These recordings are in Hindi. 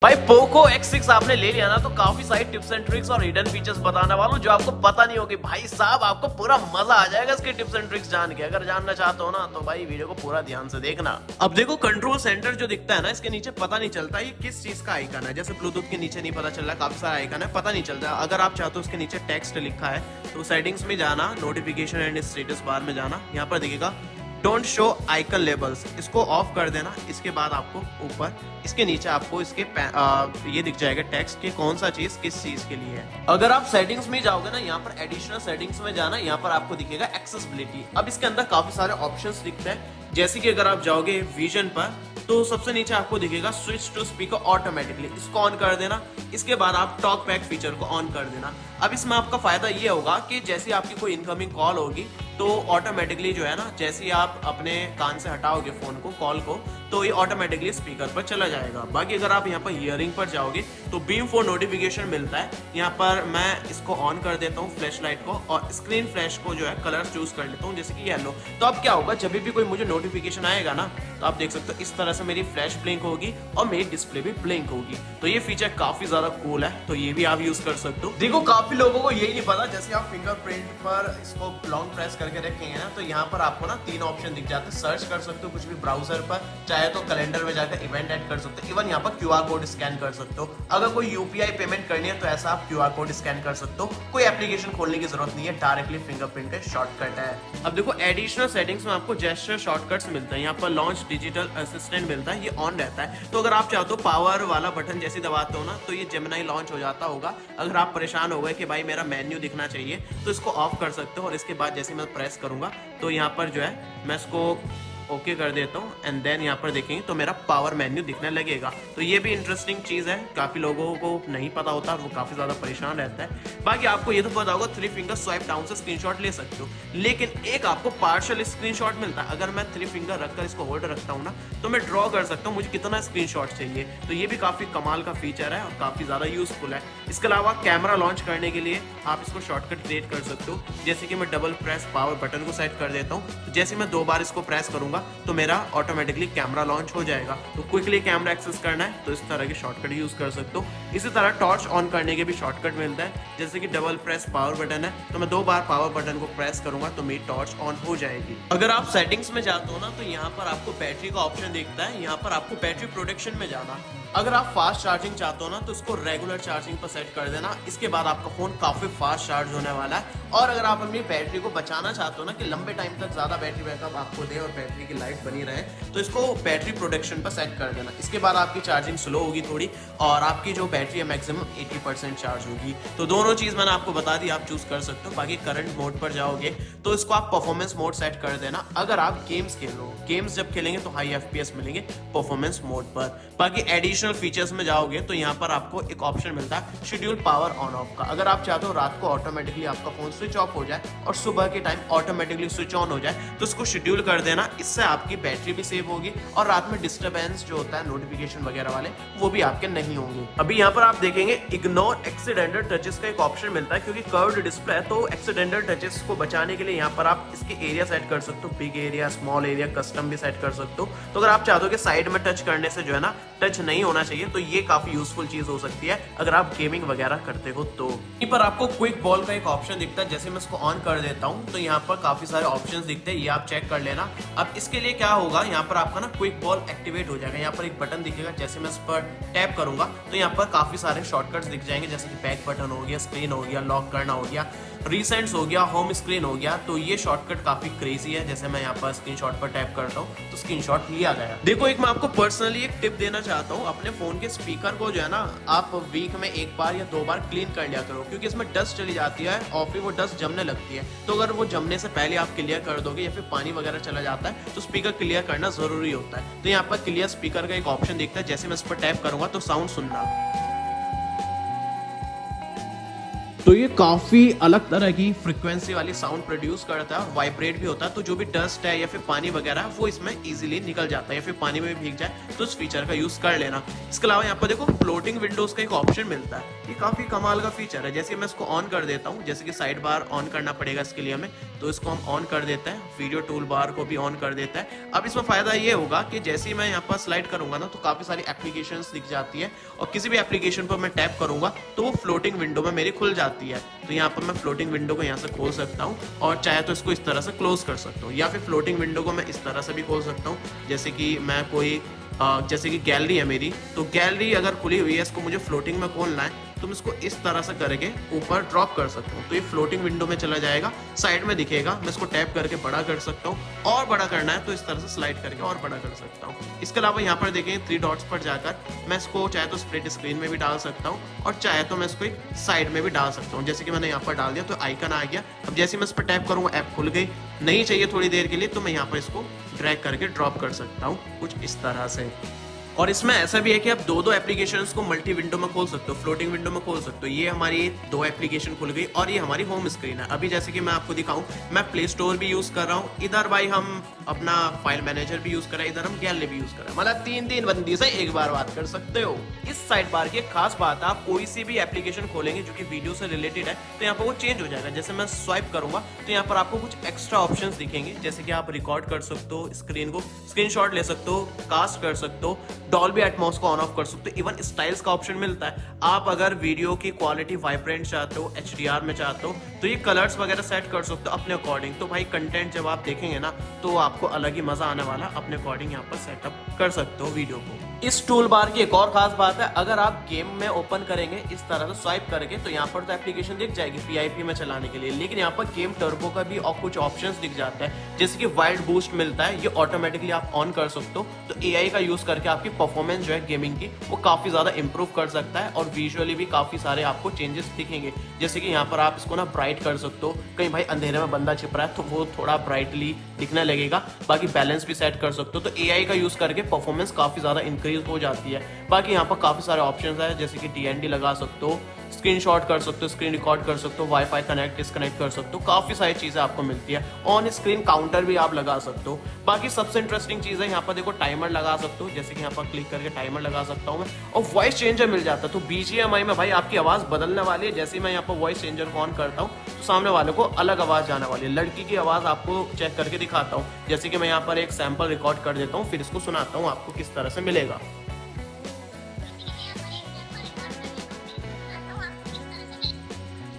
भाई पोको X6 आपने ले लिया ना तो काफी सारी टिप्स एंड ट्रिक्स और हिडन फीचर्स बताने वाला हूँ जो आपको पता नहीं होगी। भाई साहब आपको पूरा मजा आ जाएगा इसके टिप्स एंड ट्रिक्स जान के। अगर जानना चाहते हो ना तो भाई वीडियो को पूरा ध्यान से देखना। अब देखो कंट्रोल सेंटर जो दिखता है ना, इसके नीचे पता नहीं चलता ये किस चीज का आइकन है। जैसे ब्लूटूथ के नीचे नहीं पता चल रहा, काफी सारा आइकन है, पता नहीं चलता। अगर आप चाहते हो उसके नीचे टेक्स्ट लिखा है तो सेटिंग्स में जाना, नोटिफिकेशन एंड स्टेटस बार में जाना, यहाँ पर दिखेगा डोंट शो आइकन लेबल्स, इसको ऑफ कर देना। इसके बाद आपको ऊपर इसके नीचे आपको इसके ये दिख जाएगा टेक्स्ट कि कौन सा चीज किस चीज के लिए है। अगर आप सेटिंग्स में जाओगे ना, यहाँ पर एडिशनल सेटिंग्स में जाना, यहाँ पर आपको दिखेगा एक्सेसिबिलिटी। अब इसके अंदर काफी सारे ऑप्शंस दिखते हैं, जैसे कि अगर आप जाओगे विजन पर तो सबसे नीचे आपको दिखेगा स्विच टू स्पीकर ऑटोमेटिकली, इसको ऑन कर देना। इसके बाद आप टॉक बैक फीचर को ऑन कर देना। अब इसमें आपका फायदा ये होगा कि जैसे आपकी कोई इनकमिंग कॉल होगी तो ऑटोमेटिकली जो है ना, जैसे ही आप अपने कान से हटाओगे फोन को, कॉल को, तो ये ऑटोमेटिकली स्पीकर पर चला जाएगा। बाकी अगर आप यहाँ पर हियरिंग पर जाओगे तो बीम फॉर नोटिफिकेशन मिलता है। यहाँ पर मैं इसको ऑन कर देता हूँ फ्लैश लाइट को, और स्क्रीन फ्लैश को जो है कलर चूज कर लेता हूँ, जैसे कि येलो। तो अब क्या होगा, जब भी कोई मुझे नोटिफिकेशन आएगा ना तो आप देख सकते हो इस तरह से मेरी फ्लैश ब्लिंक होगी और मेरी डिस्प्ले भी ब्लिंक होगी। तो ये फीचर काफी ज्यादा कूल है, तो ये भी आप यूज कर सकते हो। देखो काफी लोगों को यही नहीं पता, जैसे आप फिंगरप्रिंट पर इसको लॉन्ग प्रेस करके रखेंगे ना तो यहाँ पर आपको ना 3 ऑप्शन दिख जाते हैं। सर्च कर सकते हो कुछ भी ब्राउजर पर, चाहे तो कैलेंडर में जाकर इवेंट ऐड कर सकते हो, इवन यहाँ पर क्यूआर कोड स्कैन कर सकते हो। अगर कोई यूपीआई पेमेंट करनी है तो ऐसा आप क्यूआर कोड स्कैन कर सकते हो। कोई एप्लीकेशन खोलने की जरूरत नहीं है, डायरेक्टली फिंगरप्रिंट का शॉर्टकट है। अब देखो एडिशनल सेटिंग्स में आपको जेस्चर शॉर्टकट्स मिलते हैं। यहाँ पर लॉन्च डिजिटल असिस्टेंट मिलता है, ये ऑन रहता है। तो अगर आप चाहते हो पावर वाला बटन जैसे दबाते हो ना तो ये जेमिनी लॉन्च हो जाता होगा। अगर आप परेशान हो गए कि भाई मेरा मेन्यू दिखना चाहिए तो इसको ऑफ कर सकते हो, और इसके बाद जैसे मैं प्रेस करूंगा तो यहाँ पर जो है मैं इसको ओके कर देता हूँ, एंड देन यहाँ पर देखेंगे तो मेरा पावर मेन्यू दिखने लगेगा। तो ये भी इंटरेस्टिंग चीज़ है, काफ़ी लोगों को नहीं पता होता, वो काफ़ी ज़्यादा परेशान रहता है। बाकी आपको ये तो पता होगा 3 फिंगर स्वाइप डाउन से स्क्रीनशॉट ले सकते हो, लेकिन एक आपको पार्शियल स्क्रीनशॉट मिलता है। अगर मैं 3 फिंगर रखकर इसको होल्ड रखता हूँ ना तो मैं ड्रॉ कर सकता हूँ मुझे कितना स्क्रीनशॉट चाहिए। तो ये भी काफ़ी कमाल का फीचर है और काफ़ी ज़्यादा यूजफुल है। इसके अलावा कैमरा लॉन्च करने के लिए आप इसको शॉर्टकट क्रिएट कर सकते हो, जैसे कि मैं डबल प्रेस पावर बटन को सेट कर देता हूँ। जैसे मैं 2 बार इसको प्रेस करूंगा तो मेरा ऑटोमेटिकली कैमरा लॉन्च हो जाएगा। तो क्विकली कैमरा एक्सेस करना है तो इस तरह के शॉर्टकट यूज कर सकते हो। इसी तरह टॉर्च ऑन करने के भी शॉर्टकट मिलता है, जैसे कि डबल प्रेस पावर बटन है तो मैं 2 बार पावर बटन को प्रेस करूंगा तो मेरी टॉर्च ऑन हो जाएगी। अगर आप सेटिंग्स में जाते हो ना तो यहाँ पर आपको बैटरी का ऑप्शन दिखता है। यहाँ पर आपको बैटरी प्रोटेक्शन में जाना, अगर आप फास्ट चार्जिंग चाहते हो ना तो इसको रेगुलर चार्जिंग पर सेट कर देना। इसके बाद आपका फोन काफी फास्ट चार्ज होने वाला है। और अगर आप अपनी बैटरी को बचाना चाहते हो ना कि लंबे टाइम तक ज्यादा बैटरी बैकअप आपको दे और बैटरी की लाइफ बनी रहे, तो इसको बैटरी प्रोटेक्शन पर सेट कर देना। इसके बाद आपकी चार्जिंग स्लो होगी थोड़ी, और आपकी जो बैटरी है मैक्सिमम 80% चार्ज होगी। तो दोनों चीज मैंने आपको बता दी, आप चूज कर सकते हो। बाकी करंट मोड पर जाओगे तो इसको आप परफॉर्मेंस मोड सेट कर देना। अगर आप गेम्स खेल रहे हो, गेम्स जब खेलेंगे तो हाई FPS मिलेंगे परफॉर्मेंस मोड पर। बाकी एडिशनल फीचर्स में जाओगे तो यहाँ पर आपको एक ऑप्शन मिलता है शेड्यूल पावर ऑन ऑफ का। अगर आप चाहते हो रात को ऑटोमेटिकली आपका फोन स्विच ऑफ हो जाए और सुबह के टाइम ऑटोमेटिकली स्विच ऑन हो जाए तो इसको शेड्यूल कर देना। इससे आपकी बैटरी भी सेव होगी और रात में डिस्टर्बेंस जो होता है नोटिफिकेशन वगैरह वाले वो भी आपके नहीं होंगे। अभी यहाँ पर आप देखेंगे इग्नोर एक्सीडेंटल टचेस का एक ऑप्शन मिलता है, क्योंकि कर्व्ड डिस्प्ले है तो एक्सीडेंटल टचेस को बचाने के लिए यहाँ पर आप इसके एरिया सेट कर सकते हो, big area, small area, custom भी सेट कर सकते हो। तो अगर आप चाहते हो कि साइड में टच करने से जो है ना टच नहीं होना चाहिए तो ये काफी यूजफुल चीज हो सकती है अगर आप गेमिंग वगैरह करते हो। तो यहीं पर आपको क्विक बॉल का एक ऑप्शन दिखता है, जैसे मैं इसको ऑन कर देता हूं तो यहाँ पर काफी सारे ऑप्शंस दिखते हैं, ये आप चेक कर लेना। अब इसके लिए क्या होगा, यहाँ पर आपका ना क्विक बॉल एक्टिवेट हो जाएगा। यहाँ पर एक बटन दिखेगा, जैसे मैं इस पर टैप करूंगा तो यहाँ पर काफी सारे शॉर्टकट्स दिख जाएंगे, जैसे कि बैक बटन हो गया, स्क्रीन हो गया, लॉक करना हो गया, रिसेंट्स हो गया, होम स्क्रीन हो गया। तो ये शॉर्टकट काफी क्रेजी है। जैसे मैं यहाँ पर स्क्रीनशॉट पर टैप करता हूँ तो स्क्रीनशॉट लिया गया। देखो एक मैं आपको पर्सनली एक टिप देना चाहता हूँ, अपने फोन के स्पीकर को जो है ना आप वीक में 1 बार या 2 बार क्लीन कर लिया करो, क्योंकि इसमें डस्ट चली जाती है और फिर वो डस्ट जमने लगती है। तो अगर वो जमने से पहले आप क्लियर कर दोगे या फिर पानी वगैरह चला जाता है तो स्पीकर क्लियर करना जरूरी होता है। तो यहाँ पर क्लियर स्पीकर का एक ऑप्शन दिखता है, जैसे मैं इस पर टैप करूंगा तो साउंड सुनना। तो ये काफी अलग तरह की फ्रीक्वेंसी वाली साउंड प्रोड्यूस करता है और वाइब्रेट भी होता है, तो जो भी डस्ट है या फिर पानी वगैरह है वो इसमें इजीली निकल जाता है, या फिर पानी में भी भीग जाए तो इस फीचर का यूज कर लेना। इसके अलावा यहाँ पर देखो फ्लोटिंग विंडोज का एक ऑप्शन मिलता है, ये काफी कमाल का फीचर है। जैसे मैं इसको ऑन कर देता हूँ, जैसे कि साइड बार ऑन करना पड़ेगा इसके लिए हमें, तो इसको हम ऑन कर देते हैं, वीडियो टूल बार को भी ऑन कर देता है। अब इसमें फायदा ये होगा कि जैसे ही मैं यहाँ पर स्लाइड करूंगा ना तो काफी सारी एप्लीकेशंस दिख जाती है, और किसी भी एप्लीकेशन पर मैं टैप करूंगा तो वो फ्लोटिंग विंडो में मेरी खुल जाती है। तो यहाँ पर मैं फ्लोटिंग विंडो को यहाँ से खोल सकता हूँ, और चाहे तो इसको इस तरह से क्लोज कर सकता हूँ, या फिर फ्लोटिंग विंडो को मैं इस तरह से भी खोल सकता हूँ। जैसे कि मैं कोई जैसे कि गैलरी है मेरी, तो गैलरी अगर खुली हुई है, इसको मुझे फ्लोटिंग में खोलना है तो मैं इसको इस तरह से करके ऊपर ड्रॉप कर सकता हूँ, तो ये फ्लोटिंग विंडो में चला जाएगा, साइड में दिखेगा। मैं इसको टैप करके बड़ा कर सकता हूँ, और बड़ा करना है तो इस तरह से स्लाइड करके और बड़ा कर सकता हूँ। इसके अलावा यहाँ पर देखें 3 डॉट्स पर जाकर मैं इसको चाहे तो स्प्लिट स्क्रीन में भी डाल सकता हूँ, और चाहे तो मैं इसको एक साइड में भी डाल सकता हूँ। जैसे कि मैंने यहाँ पर डाल दिया तो आइकन आ गया। अब जैसे मैं इस पर टैप करूँगा ऐप खुल गई, नहीं चाहिए थोड़ी देर के लिए तो मैं यहाँ पर इसको ड्रैग करके ड्रॉप कर सकता हूँ कुछ इस तरह से। और इसमें ऐसा भी है कि आप दो एप्लीकेशंस को मल्टी विंडो में खोल सकते हो, फ्लोटिंग विंडो में खोल सकते हो। ये हमारी 2 एप्लीकेशन खुल गई, और ये हमारी होम स्क्रीन है। अभी जैसे कि मैं आपको दिखाऊं, मैं प्ले स्टोर भी यूज कर रहा हूँ, इधर भाई हम अपना फाइल मैनेजर भी यूज कर रहे हैं, इधर हम गैलरी भी यूज कर रहे हैं, मतलब 3 बंदी से एक बार बात कर सकते हो। इस साइड बार की एक खास बात है, आप कोई सी भी एप्लीकेशन खोलेंगे जो कि वीडियो से रिलेटेड है तो यहाँ पर वो चेंज हो जाएगा। जैसे मैं स्वाइप करूंगा तो यहाँ पर आपको कुछ एक्स्ट्रा ऑप्शंस दिखेंगे, जैसे कि आप रिकॉर्ड कर सकते हो, स्क्रीन को स्क्रीनशॉट ले सकते हो, कास्ट कर सकते हो, डॉल्बी एटमॉस को ऑन ऑफ कर सकते हो, इवन स्टाइल्स का ऑप्शन मिलता है। आप अगर वीडियो की क्वालिटी वाइब्रेंट चाहते हो, HDR में चाहते हो, तो ये कलर्स वगैरह सेट कर सकते हो अपने अकॉर्डिंग। तो भाई कंटेंट जब आप देखेंगे ना तो आपको अलग ही मजा आने वाला, अपने अकॉर्डिंग यहाँ पर सेटअप कर सकते हो वीडियो को। इस टूल बार की एक और खास बात है, अगर आप गेम में ओपन करेंगे इस तरह से स्वाइप करके तो यहाँ पर तो एप्लीकेशन दिख जाएगी PIP में चलाने के लिए, लेकिन यहाँ पर गेम टर्बो का भी और कुछ ऑप्शंस दिख जाता है, जैसे कि वाइल्ड बूस्ट मिलता है, ये ऑटोमेटिकली आप ऑन कर सकते हो। तो AI का यूज करके आपकी परफॉर्मेंस जो है गेमिंग की वो काफी ज्यादा इंप्रूव कर सकता है, और विजुअली भी काफी सारे आपको चेंजेस दिखेंगे। जैसे कि यहाँ पर आप इसको ना ब्राइट कर सकते हो, कहीं भाई अंधेरे में बंदा छिप रहा है तो वो थोड़ा ब्राइटली दिखने लगेगा। बाकी बैलेंस भी सेट कर सकते हो, तो AI का यूज करके परफॉर्मेंस काफी ज्यादा इंक्रीज हो जाती है। बाकी यहाँ पर काफी सारे ऑप्शंस है, जैसे कि TNT लगा सकते हो, स्क्रीनशॉट कर सकते हो, स्क्रीन रिकॉर्ड कर सकते हो, वाईफाई कनेक्ट डिस्कनेक्ट कर सकते हो, काफी सारी चीजें आपको मिलती है। ऑन स्क्रीन काउंटर भी आप लगा सकते हो। बाकी सबसे इंटरेस्टिंग चीज है यहाँ पर देखो टाइमर लगा सकते हो, जैसे कि यहाँ पर क्लिक करके टाइमर लगा सकता हूँ मैं, और वॉइस चेंजर मिल जाता है। तो BGMI में भाई आपकी आवाज बदलने वाली है, जैसे मैं यहाँ पर वॉइस चेंजर को ऑन करता हूँ तो सामने वाले को अलग आवाज जाने वाली है। लड़की की आवाज आपको चेक करके दिखाता हूँ, जैसे कि मैं यहाँ पर एक सैंपल रिकॉर्ड कर देता हूँ, फिर इसको सुनाता हूँ आपको किस तरह से मिलेगा।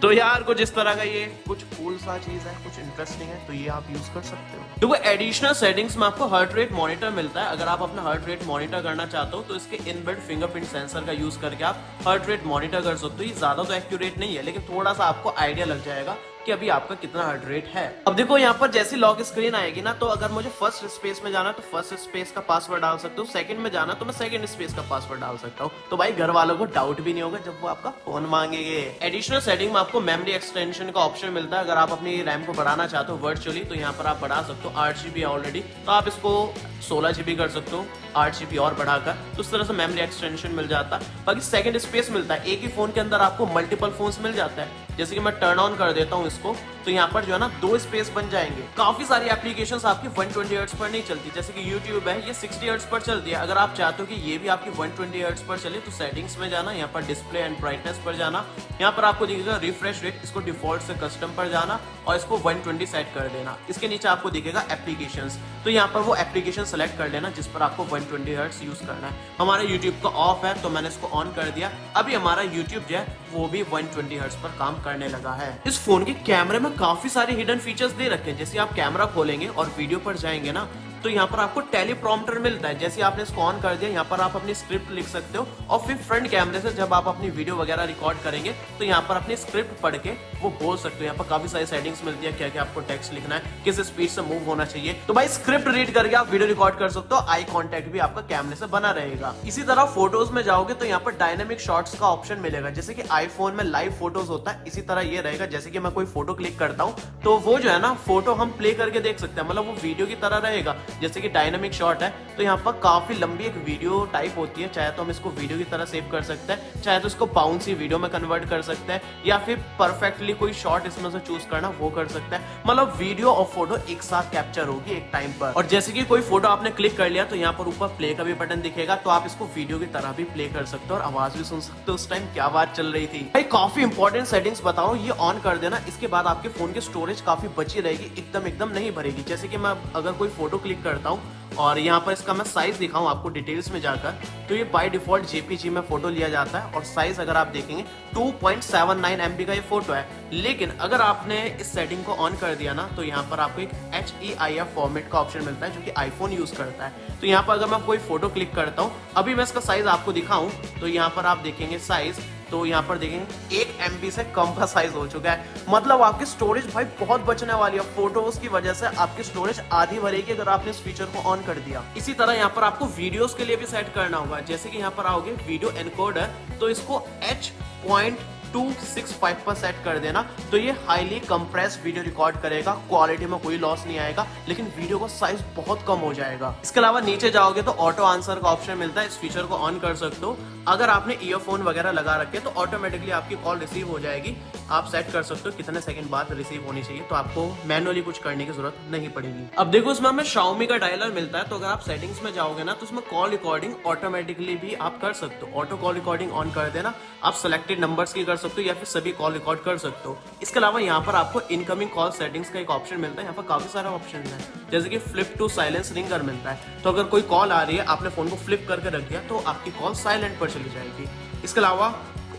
तो यार कुछ इस तरह का ये कुछ कूल सा चीज है, कुछ इंटरेस्टिंग है, तो ये आप यूज कर सकते हो। देखो एडिशनल सेटिंग्स में आपको हार्ट रेट मॉनिटर मिलता है। अगर आप अपना हार्ट रेट मॉनिटर करना चाहते हो तो इसके इनबिल्ट फिंगरप्रिंट सेंसर का यूज करके आप हार्ट रेट मॉनिटर कर सकते हो। ये ज्यादा तो एक्यूरेट नहीं है, लेकिन थोड़ा सा आपको आइडिया लग जाएगा कि अभी आपका कितना हार्ट रेट है। अब देखो यहाँ पर जैसी लॉक स्क्रीन आएगी ना, तो अगर मुझे फर्स्ट स्पेस में जाना तो फर्स्ट स्पेस का पासवर्ड डाल सकता हूँ, सेकंड में जाना तो मैं सेकंड स्पेस का पासवर्ड डाल सकता हूँ। तो भाई घर वालों को डाउट भी नहीं होगा जब वो आपका फोन मांगेंगे। एडिशनल सेटिंग में आपको मेमोरी एक्सटेंशन का ऑप्शन मिलता है। अगर आप अपनी रैम को बढ़ाना चाहते हो वर्चुअली तो यहाँ पर आप बढ़ा सकते हो। 8GB ऑलरेडी, तो आप इसको 16GB कर सकते हो 8GB और बढ़ाकर, तो उस तरह से मेमोरी एक्सटेंशन मिल जाता है। बाकी सेकंड स्पेस मिलता है, एक ही फोन के अंदर आपको मल्टीपल फोन्स मिल जाता है। जैसे कि मैं टर्न ऑन कर देता हूँ इसको, तो यहाँ पर जो है ना 2 स्पेस बन जाएंगे। काफी सारी एप्लीकेशंस आपकी 120 हर्ट्ज पर नहीं चलती, जैसे कि YouTube है ये 60 हर्ट्ज पर चलती है। अगर आप चाहते हो कि ये भी आपकी 120 हर्ट्ज पर चले तो सेटिंग्स में जाना, यहाँ पर डिस्प्ले एंड ब्राइटनेस पर जाना, यहाँ पर आपको दिखेगा रिफ्रेश रेट, इसको डिफॉल्ट से कस्टम पर जाना और इसको 120 सेट कर देना। इसके नीचे आपको दिखेगा एप्लीकेशंस, तो यहाँ पर वो एप्लीकेशन सेलेक्ट कर लेना जिस पर आपको 120 हर्ट्ज यूज करना है। हमारा YouTube का ऑफ है तो मैंने इसको ऑन कर दिया। अभी हमारा YouTube जो है वो भी 120 हर्ट्ज पर काम करने लगा है। इस फोन के कैमरे में काफी सारे हिडन फीचर्स दे रखे हैं। जैसे आप कैमरा खोलेंगे और वीडियो पर जाएंगे ना, तो यहाँ पर आपको टेलीप्रॉम्प्टर मिलता है। जैसे आपने इसको ऑन कर दिया, यहाँ पर आप अपनी स्क्रिप्ट लिख सकते हो, और फिर फ्रंट कैमरे से जब आप अपनी वीडियो वगैरह रिकॉर्ड करेंगे तो यहाँ पर अपनी स्क्रिप्ट पढ़ के वो बोल सकते हो। यहाँ पर काफी सारी सेटिंग्स मिलती है, क्या क्या आपको टेक्स्ट लिखना है, किस स्पीड से मूव होना चाहिए। तो भाई स्क्रिप्ट रीड करके आप वीडियो रिकॉर्ड कर सकते हो, आई कॉन्टेक्ट भी आपका कैमरे से बना रहेगा। इसी तरह फोटोज में जाओगे तो यहाँ पर डायनेमिक शॉट्स का ऑप्शन मिलेगा। जैसे कि आईफोन में लाइव फोटोज होता है, इसी तरह ये रहेगा। जैसे कि मैं कोई फोटो क्लिक करता हूँ तो वो जो है ना फोटो हम प्ले करके देख सकते हैं, मतलब वो वीडियो की तरह रहेगा। जैसे कि डायनामिक शॉट है तो यहाँ पर काफी लंबी एक वीडियो टाइप होती है, चाहे तो हम इसको वीडियो की तरह सेव कर सकते हैं, चाहे तो इसको बाउंसी वीडियो में कन्वर्ट कर सकते हैं, या फिर परफेक्टली कोई शॉट इसमें से चूज करना वो कर सकते हैं। मतलब वीडियो और फोटो एक साथ कैप्चर होगी एक टाइम पर। और जैसे कि कोई फोटो आपने क्लिक कर लिया तो यहाँ पर ऊपर प्ले का भी बटन दिखेगा, तो आप इसको वीडियो की तरह भी प्ले कर सकते हो और आवाज भी सुन सकते हो उस टाइम क्या बात चल रही थी। भाई काफी इंपॉर्टेंट सेटिंग्स बताओ, ये ऑन कर देना, इसके बाद आपके फोन की स्टोरेज काफी बची रहेगी, एकदम नहीं भरेगी। जैसे कि मैं अगर कोई फोटो क्लिक करता हूँ और यहाँ पर इसका मैं साइज दिखाऊं आपको डिटेल्स में जाकर, तो ये बाय डिफॉल्ट जेपीजी में फोटो लिया जाता है और साइज अगर आप देखेंगे 2.79 MB का ये फोटो है। लेकिन अगर आपने इस सेटिंग को ऑन कर दिया ना तो यहाँ पर आपको एक HEIF फॉर्मेट का ऑप्शन मिलता है जो कि आईफोन यूज करता है। तो यहाँ पर अगर मैं कोई फोटो क्लिक करता हूँ, अभी मैं इसका साइज आपको दिखाऊं तो यहाँ पर आप देखेंगे साइज, तो यहाँ पर देखेंगे 1 MB से कम का साइज हो चुका है। मतलब आपकी स्टोरेज भाई बहुत बचने वाली है, फोटोज की वजह से आपकी स्टोरेज आधी भरेगी अगर आपने इस फीचर को ऑन कर दिया। इसी तरह यहाँ पर आपको वीडियोस के लिए भी सेट करना होगा। जैसे कि यहाँ पर आओगे वीडियो एनकोडर, तो इसको H.265 पर सेट कर देना, तो ये हाईली कंप्रेस वीडियो रिकॉर्ड करेगा, क्वालिटी में कोई लॉस नहीं आएगा, लेकिन वीडियो का साइज बहुत कम हो जाएगा। इसके अलावा नीचे जाओगे तो ऑटो आंसर का ऑप्शन मिलता है, इस फीचर को ऑन कर सकते हो। अगर आपने ईयरफोन वगैरह लगा रखे तो ऑटोमेटिकली आपकी कॉल रिसीव हो जाएगी। आप सेट कर सकते हो कितने सेकंड बाद रिसीव होनी चाहिए, तो आपको मैनुअली कुछ करने की जरूरत नहीं पड़ेगी। अब देखो इसमें हमें Xiaomi का डायलर मिलता है, तो अगर आप सेटिंग्स में जाओगे ना तो उसमें कॉल रिकॉर्डिंग ऑटोमेटिकली भी आप कर सकते हो। ऑटो कॉल रिकॉर्डिंग ऑन कर देना, आप सिलेक्टेड नंबर्स की कर सकते हो या फिर सभी कॉल रिकॉर्ड कर सकते हो। इसके अलावा यहाँ पर आपको इनकमिंग कॉल सेटिंग्स का एक ऑप्शन मिलता है, यहाँ पर काफी सारे ऑप्शन है, जैसे कि फ्लिप टू साइलेंस रिंगर मिलता है। तो अगर कोई कॉल आ रही है, आपने फोन को फ्लिप करके रख दिया तो आपकी कॉल साइलेंट पर चली जाएगी। इसके अलावा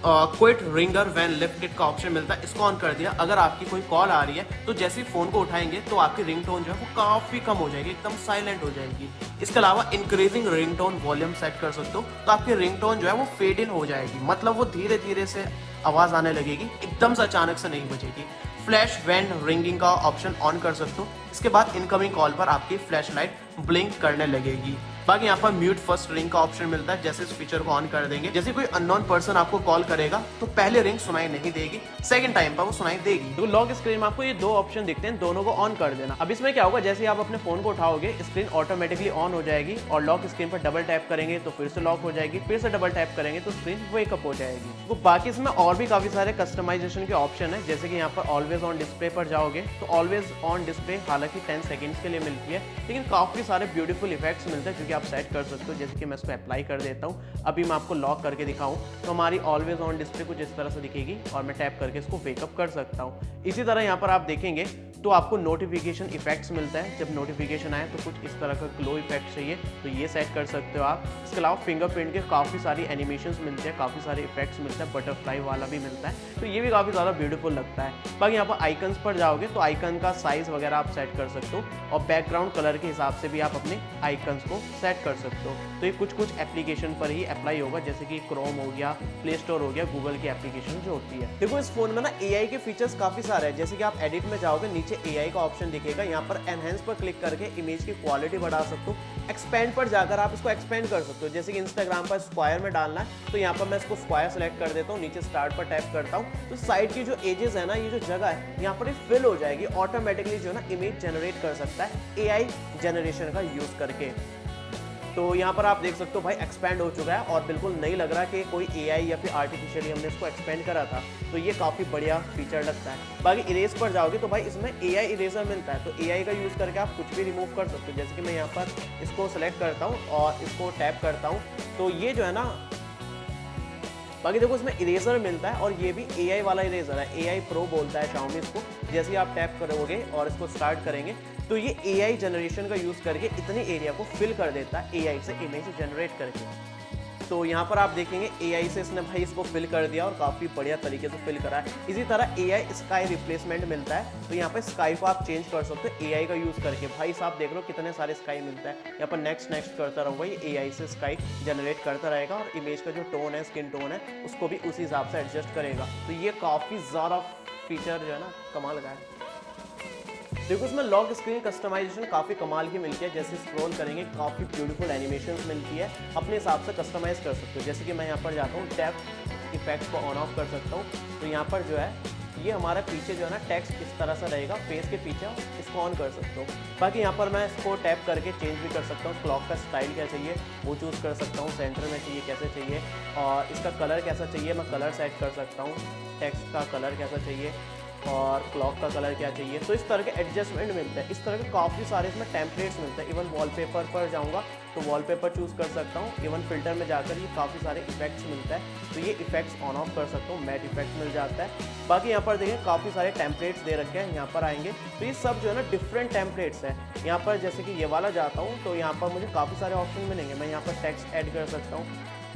क्विट रिंगर व्हेन लिफ्टेड का ऑप्शन मिलता है, इसको ऑन कर दिया, अगर आपकी कोई कॉल आ रही है तो जैसे ही फोन को उठाएंगे तो आपकी रिंगटोन जो है वो काफी कम हो जाएगी, एकदम साइलेंट हो जाएगी। इसके अलावा इंक्रीजिंग रिंगटोन वॉल्यूम सेट कर सकते हो, तो आपकी रिंगटोन जो है वो फेड इन हो जाएगी, मतलब वो धीरे धीरे से आवाज आने लगेगी, एकदम से अचानक से नहीं बजेगी। फ्लैश व्हेन रिंगिंग का ऑप्शन ऑन कर सकते हो, इसके बाद इनकमिंग कॉल पर आपकी फ्लैश लाइट ब्लिंक करने लगेगी। बाकी यहाँ पर म्यूट फर्स्ट रिंग का ऑप्शन मिलता है, जैसे इस फीचर को ऑन कर देंगे, जैसे कोई अननोन पर्सन आपको कॉल करेगा तो पहले रिंग सुनाई नहीं देगी, सेकंड टाइम पर वो सुनाई देगी। तो लॉक स्क्रीन में आपको ये दो ऑप्शन दिखते हैं, दोनों को ऑन कर देना। अब इसमें क्या होगा, जैसे आप अपने फोन को उठाओगे स्क्रीन ऑटोमेटिकली ऑन हो जाएगी और लॉक स्क्रीन पर डबल टैप करेंगे तो फिर से लॉक हो जाएगी, फिर से डबल टैप करेंगे तो स्क्रीन वेकअप हो जाएगी। तो बाकी इसमें और भी काफी सारे कस्टमाइजेशन के ऑप्शन है, जैसे कि यहाँ पर ऑलवेज ऑन डिस्प्ले पर जाओगे तो ऑलवेज ऑन डिस्प्ले हालांकि 10 सेकंड्स के लिए मिलती है, लेकिन काफी सारे ब्यूटीफुल इफेक्ट्स मिलते हैं जो कि आप सेट कर सकते हो। जैसे कि मैं इसको अप्लाई कर देता हूँ, अभी मैं आपको लॉक करके दिखाऊं तो हमारी ऑलवेज ऑन डिस्प्ले कुछ इस तरह से दिखेगी और मैं टैप करके इसको वेकअप कर सकता हूँ। इसी तरह यहाँ पर आप देखेंगे तो आपको नोटिफिकेशन इफेक्ट्स मिलता है, जब नोटिफिकेशन आए तो कुछ इस तरह का ग्लो इफेक्ट चाहिए तो ये सेट कर सकते हो आप। इसके अलावा फिंगरप्रिंट के काफ़ी सारी एनिमेशंस मिलते हैं, काफ़ी सारे इफेक्ट्स मिलते हैं, बटरफ्लाई वाला भी मिलता है, तो ये भी काफ़ी ज़्यादा ब्यूटीफुल लगता है। बाकी यहाँ पर आइकन्स पर जाओगे तो आइकन का साइज वगैरह आप सेट कर सकते हो और बैकग्राउंड कलर के हिसाब से भी आप अपने आइकन्स को सेट कर सकते हो। तो ये कुछ एप्लीकेशन पर ही अप्लाई होगा, जैसे कि क्रोम हो गया, प्ले स्टोर हो गया, गूगल की एप्लीकेशन जो होती है। देखो इस फोन में ना AI के फीचर्स काफ़ी सारे हैं, जैसे कि आप एडिट में जाओगे नीचे AI का ऑप्शन दिखेगा, यहाँ पर एनहेंस पर क्लिक करके इमेज की क्वालिटी बढ़ा सकते हो। एक्सपेंड पर जाकर आप इसको एक्सपेंड कर सकते हो, जैसे कि इंस्टाग्राम पर स्क्वायर में डालना है तो यहाँ पर मैं इसको स्क्वायर सेलेक्ट कर देता हूँ, नीचे स्टार्ट पर टैप करता हूँ तो साइड की जो एजेस है ना, ये जो जगह है यहाँ पर ये फिल हो जाएगी ऑटोमेटिकली, जो ना इमेज जनरेट कर सकता है AI जनरेशन का यूज करके। तो यहाँ पर आप देख सकते हो भाई एक्सपेंड हो चुका है और बिल्कुल नहीं लग रहा कि कोई AI या फिर आर्टिफिशियली हमने इसको एक्सपेंड करा था, तो ये काफ़ी बढ़िया फीचर लगता है। बाकी इरेज पर जाओगे तो भाई इसमें AI इरेजर मिलता है, तो AI का यूज़ करके आप कुछ भी रिमूव कर सकते हो। जैसे कि मैं यहाँ पर इसको सेलेक्ट करता हूँ और इसको टैप करता हूँ तो ये जो है ना, बाकी देखो इसमें इरेजर मिलता है और ये भी AI वाला इरेजर है, AI Pro बोलता है Xiaomi इसको। जैसे ही आप टैप करोगे और इसको स्टार्ट करेंगे तो ये AI जनरेशन का यूज़ करके इतनी एरिया को फिल कर देता है AI से इमेज जनरेट करके। तो यहाँ पर आप देखेंगे AI से इसने भाई इसको फिल कर दिया और काफ़ी बढ़िया तरीके से फिल करा है। इसी तरह AI स्काई रिप्लेसमेंट मिलता है, तो यहाँ पर स्काई को आप चेंज कर सकते हो AI का यूज़ करके। भाई साहब देख लो कितने सारे स्काई मिलता है, यहाँ पर नेक्स्ट करता रहूँगा, ये AI से स्काई जनरेट करता रहेगा और इमेज का जो टोन है, स्किन टोन है, उसको भी उसी हिसाब से एडजस्ट करेगा। तो ये काफ़ी ज़्यादा फीचर जो है ना कमाल का है। देखो इसमें लॉक स्क्रीन कस्टमाइजेशन काफ़ी कमाल की मिलती है, जैसे स्क्रॉल करेंगे काफ़ी ब्यूटीफुल एनिमेशंस मिलती है, अपने हिसाब से कस्टमाइज कर सकते हो। जैसे कि मैं यहाँ पर जाता हूँ, टैप इफेक्ट को ऑन ऑफ कर सकता हूँ, तो यहाँ पर जो है ये हमारा पीछे जो है ना टेक्स्ट इस तरह से रहेगा फेस के पीछे, इसको ऑन कर सकते हो। बाकी यहाँ पर मैं इसको टैप करके चेंज भी कर सकता हूँ, क्लॉक का स्टाइल क्या चाहिए वो चूज़ कर सकता हूँ, सेंटर में चाहिए कैसे चाहिए, और इसका कलर कैसा चाहिए मैं कलर सेट कर सकता हूँ, टेक्स्ट का कलर कैसा चाहिए और क्लॉक का कलर क्या चाहिए। तो इस तरह के एडजस्टमेंट मिलते हैं, इस तरह के काफ़ी सारे इसमें टेम्पलेट्स मिलते हैं। इवन वॉलपेपर पर जाऊँगा तो वॉलपेपर चूज़ कर सकता हूँ, इवन फिल्टर में जाकर ये काफ़ी सारे इफेक्ट्स मिलता है, तो ये इफेक्ट्स ऑन ऑफ कर सकता हूँ, मैट इफेक्ट मिल जाता है। बाकी यहाँ पर देखिए काफ़ी सारे टेम्पलेट्स दे रखे हैं, यहाँ पर आएंगे तो ये सब जो है ना डिफरेंट टेम्पलेट्स हैं। यहाँ पर जैसे कि ये वाला जाता हूँ तो यहाँ पर मुझे काफ़ी सारे ऑप्शन मिलेंगे, मैं यहाँ पर टेक्स्ट ऐड कर सकता हूँ,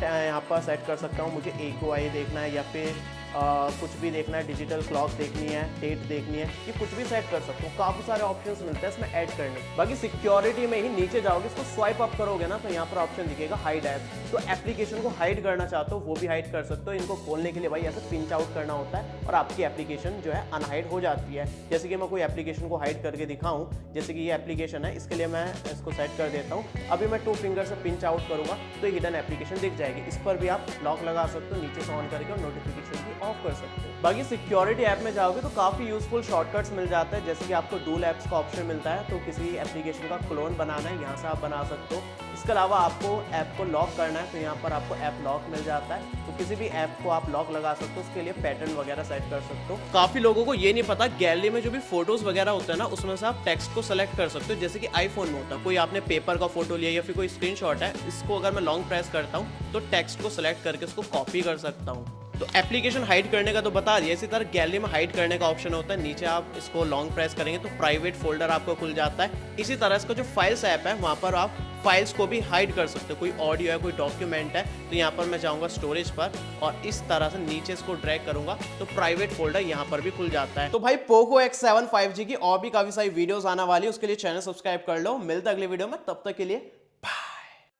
यहाँ पर सेट कर सकता हूँ मुझे AQI देखना है या फिर कुछ भी देखना है, डिजिटल क्लॉक देखनी है, डेट देखनी है, ये कुछ भी सेट कर सकते हो। काफ़ी सारे ऑप्शंस मिलते हैं इसमें ऐड करने। बाकी सिक्योरिटी में ही नीचे जाओगे, इसको स्वाइप अप करोगे ना तो यहाँ पर ऑप्शन दिखेगा हाइड ऐप, तो एप्लीकेशन को हाइड करना चाहते हो वो भी हाइड कर सकते हो। इनको खोलने के लिए भाई ऐसे पिंच आउट करना होता है और आपकी एप्लीकेशन जो है अनहाइड हो जाती है। जैसे कि मैं कोई एप्लीकेशन को हाइड करके दिखाऊँ, जैसे कि ये एप्लीकेशन है, इसके लिए मैं इसको सेट कर देता हूँ। अभी मैं 2 फिंगर से पिंच आउट करूँगा तो हिडन एप्लीकेशन दिख जाएगी। इस पर भी आप लॉक लगा सकते हो, नीचे से ऑन करके और नोटिफिकेशन भी ऑफ कर सकते हो। बाकी सिक्योरिटी ऐप में जाओगे तो काफ़ी यूजफुल शॉर्टकट्स मिल जाते हैं, जैसे कि आपको डूल ऐप्स का ऑप्शन मिलता है, तो किसी एप्लीकेशन का क्लोन बनाना है यहाँ से आप बना सकते हो। इसके अलावा आपको ऐप को लॉक करना है तो यहाँ पर आपको ऐप लॉक मिल जाता है, तो किसी भी ऐप को आप लॉक लगा सकते हो, उसके लिए पैटर्न वगैरह सेट कर सकते हो। काफ़ी लोगों को ये नहीं पता गैलरी में जो भी फोटोज वगैरह होता है ना उसमें से आप टेक्स्ट को सेलेक्ट कर सकते हो, जैसे कि आईफोन में होता है। कोई आपने पेपर का फोटो लिया या फिर कोई स्क्रीनशॉट है, इसको अगर मैं लॉन्ग प्रेस करता हूँ तो टेक्स्ट को सेलेक्ट करके उसको कॉपी कर सकता हूँ। तो एप्लीकेशन हाइड करने का तो बता दिया, इसी तरह गैलरी में हाइड करने का ऑप्शन होता है, नीचे आप इसको लॉन्ग प्रेस करेंगे तो प्राइवेट फोल्डर आपको खुल जाता है। इसी तरह इसका जो फाइल्स ऐप है वहाँ पर आप फाइल्स को भी हाइड कर सकते हो, कोई ऑडियो है कोई डॉक्यूमेंट है तो यहाँ पर मैं जाऊँगा स्टोरेज पर और इस तरह से नीचे इसको ड्रैग करूँगा तो प्राइवेट फोल्डर यहाँ पर भी खुल जाता है। तो भाई पोको X7 5G की और भी काफ़ी सारी वीडियोज़ आने वाली है, उसके लिए चैनल सब्सक्राइब कर लो। मिलता है अगले वीडियो में, तब तक के लिए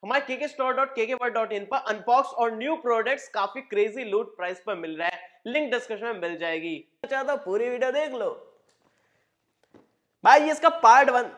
हमारे kkstore.kkworld.in पर अनबॉक्स और न्यू प्रोडक्ट्स काफी क्रेजी लूट प्राइस पर मिल रहा है, लिंक डिस्क्रिप्शन में मिल जाएगी। चाहता पूरी वीडियो देख लो भाई, ये इसका पार्ट 1